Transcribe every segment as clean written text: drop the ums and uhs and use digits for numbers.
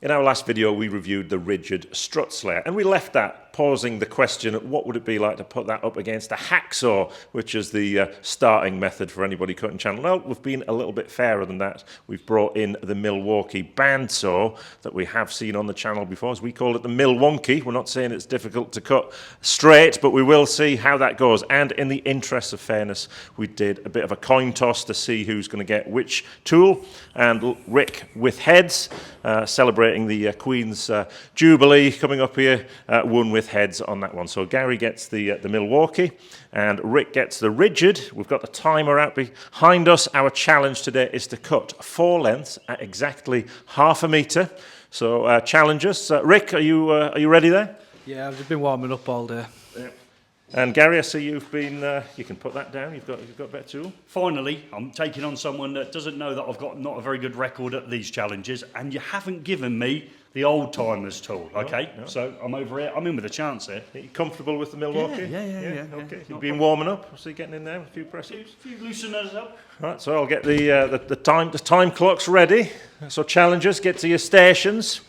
In our last video, we reviewed the Ridgid Strut Slayer, and we left that posing the question, what would it be like to put that up against a hacksaw, which is the starting method for anybody cutting channel. Well, we've been a little bit fairer than that. We've brought in the Milwaukee Band Saw that we have seen on the channel before, as we call it the Milwaukee. We're not saying it's difficult to cut straight, but we will see how that goes. And in the interest of fairness, we did a bit of a coin toss to see who's going to get which tool. And Rick with heads, celebrating the Queen's Jubilee coming up here, won with heads on that one. So Gary gets the Milwaukee and Rick gets the Ridgid. We've got the timer out behind us. Our challenge today is to cut 4 lengths at exactly ½ a metre. So challengers, Rick, are you ready there? Yeah, I've just been warming up all day. Yeah. And Gary, I see you've been, you can put that down, you've got a better tool. Finally, I'm taking on someone that doesn't know that I've got not a very good record at these challenges, and you haven't given me the old timers tool, okay? No. So I'm over here, I'm in with a chance here. Are you comfortable with the Milwaukee? Yeah. Okay, you've been warming up, I see you getting in there with a few press-ups. A few looseners up. Right, so I'll get the time clocks ready. So challengers, get to your stations.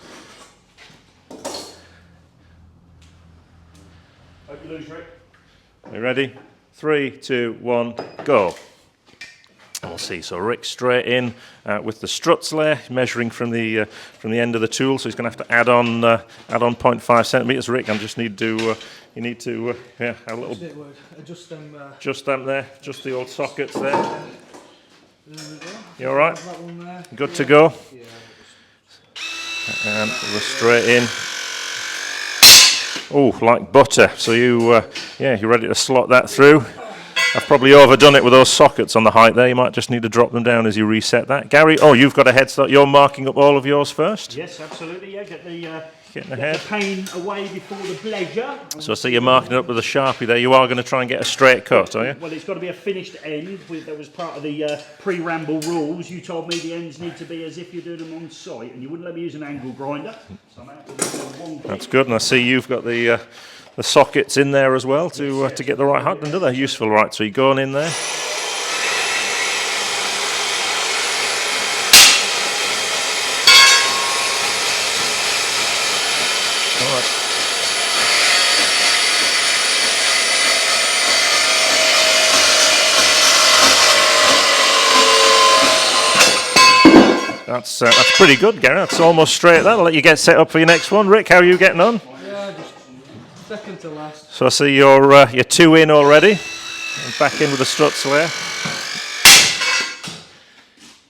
Hope you lose, Rick. Are you ready? 3, 2, 1, go. And we'll see. So Rick straight in with the Strut Slayr, measuring from the end of the tool. So he's going to have to add on 0.5 centimeters. Rick, I just need to you need to have a little adjust them. Just them there. Just the old sockets there. There we go. You all right? That one there. Good to go. Yeah. And we're straight in. Oh, like butter. So you're ready to slot that through. I've probably overdone it with those sockets on the height there. You might just need to drop them down as you reset that. Gary, you've got a head start. You're marking up all of yours first? Yes, absolutely, yeah. Get the pain away before the pleasure. So I see you're marking it up with a Sharpie there. You are going to try and get a straight cut, are you? Well, it's got to be a finished end. That was part of the pre-ramble rules. You told me the ends need to be as if you're doing them on site, and you wouldn't let me use an angle grinder. So I'm out with That's good, and I see you've got the sockets in there as well to get the right height. Another useful, right, so you're going in there. All right. That's pretty good, Gary. That's almost straight there. I'll let you get set up for your next one. Rick, how are you getting on? Yeah, just second to last. So I see you're 2 in already. And back in with the Strut Slayer.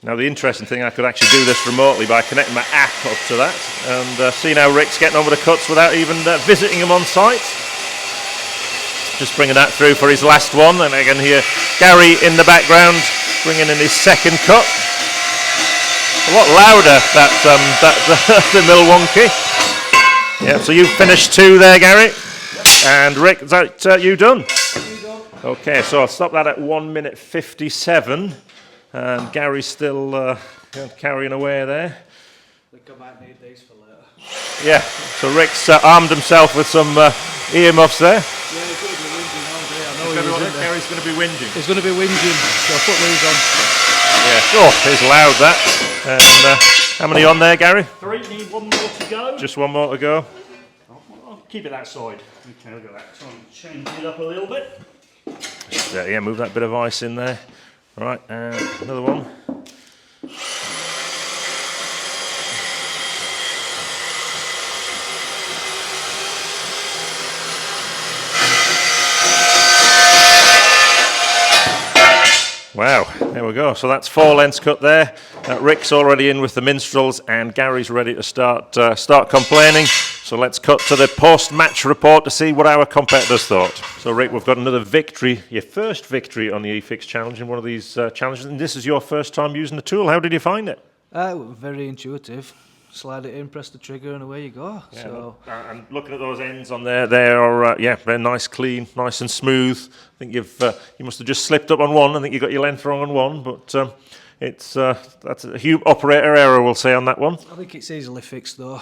Now the interesting thing, I could actually do this remotely by connecting my app up to that. And see now Rick's getting on with the cuts without even visiting him on site. Just bringing that through for his last one. And I can hear Gary in the background bringing in his second cut. A lot louder, the Milwaukee. Yeah, so you've finished 2 there, Gary. Yep. And Rick, is that you done? Okay, so I'll stop that at 1 minute 57. And Gary's still carrying away there. I think I might need these for later. Yeah, so Rick's armed himself with some earmuffs there. Yeah, he's going to be whinging all day. I know Gary's going to be whinging. He's going to be whinging, so I'll put these on. Yeah, oh, it's loud that. And how many on there, Gary? 3, need 1 more to go. Just 1 more to go. I'll keep it that side. Okay, look at that. Try and change it up a little bit. Yeah, move that bit of ice in there. Right, and another one. Wow, there we go. So that's 4 lengths cut there. Rick's already in with the minstrels, and Gary's ready to start complaining. So let's cut to the post-match report to see what our competitors thought. So Rick, we've got another victory, your first victory on the eFIXX challenge in one of these challenges, and this is your first time using the tool. How did you find it? Very intuitive. Slide it in, press the trigger, and away you go. Yeah, so. And looking at those ends on there, they are very nice, clean, nice and smooth. I think you must have just slipped up on one. I think you got your length wrong on one, but that's a huge operator error, we'll say, on that one. I think it's easily fixed though.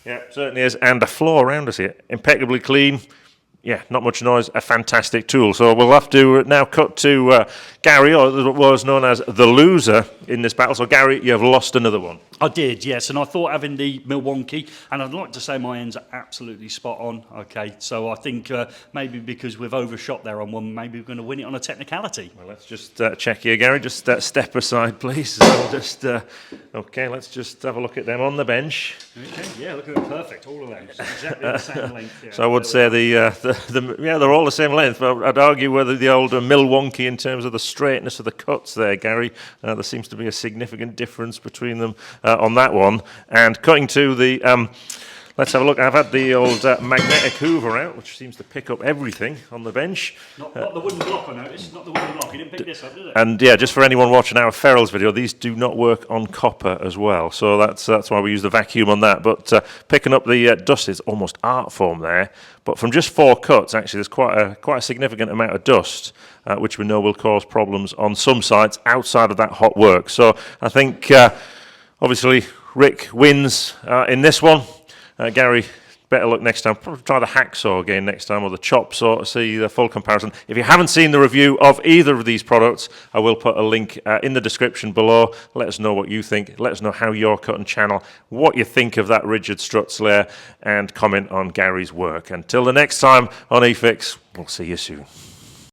Yeah, certainly is, and the floor around us here, impeccably clean. yeah, not much noise, a fantastic tool. So we'll have to now cut to Gary, or what was known as the loser in this battle. So Gary, you have lost another one. I did, yes, and I thought having the Milwaukee, and I'd like to say my ends are absolutely spot on, okay, so I think maybe because we've overshot there on one, maybe we're going to win it on a technicality. Well, let's just check here, Gary. Just step aside, please. So just okay, let's just have a look at them on the bench. Okay, yeah, look at it, perfect, all of them, exactly the same length. Yeah. So I would say they're all the same length, but I'd argue whether the old Milwaukee in terms of the straightness of the cuts there, Gary, there seems to be a significant difference between them on that one. And cutting to the, let's have a look. I've had the old magnetic hoover out, which seems to pick up everything on the bench. Not the wooden block, I noticed, not the wooden block. You didn't pick this up, did it? And yeah, just for anyone watching our ferrules video, these do not work on copper as well. So that's why we use the vacuum on that. But picking up the dust is almost art form there. But from just 4 cuts, actually, there's quite a significant amount of dust, which we know will cause problems on some sites outside of that hot work. So I think, obviously, Rick wins in this one. Gary, better luck next time. Probably try the hacksaw again next time, or the chop saw, to see the full comparison. If you haven't seen the review of either of these products, I will put a link in the description below. Let us know what you think. Let us know how you're cutting channel, what you think of that Ridgid Strut Slayer, and comment on Gary's work. Until the next time on eFIXX, we'll see you soon.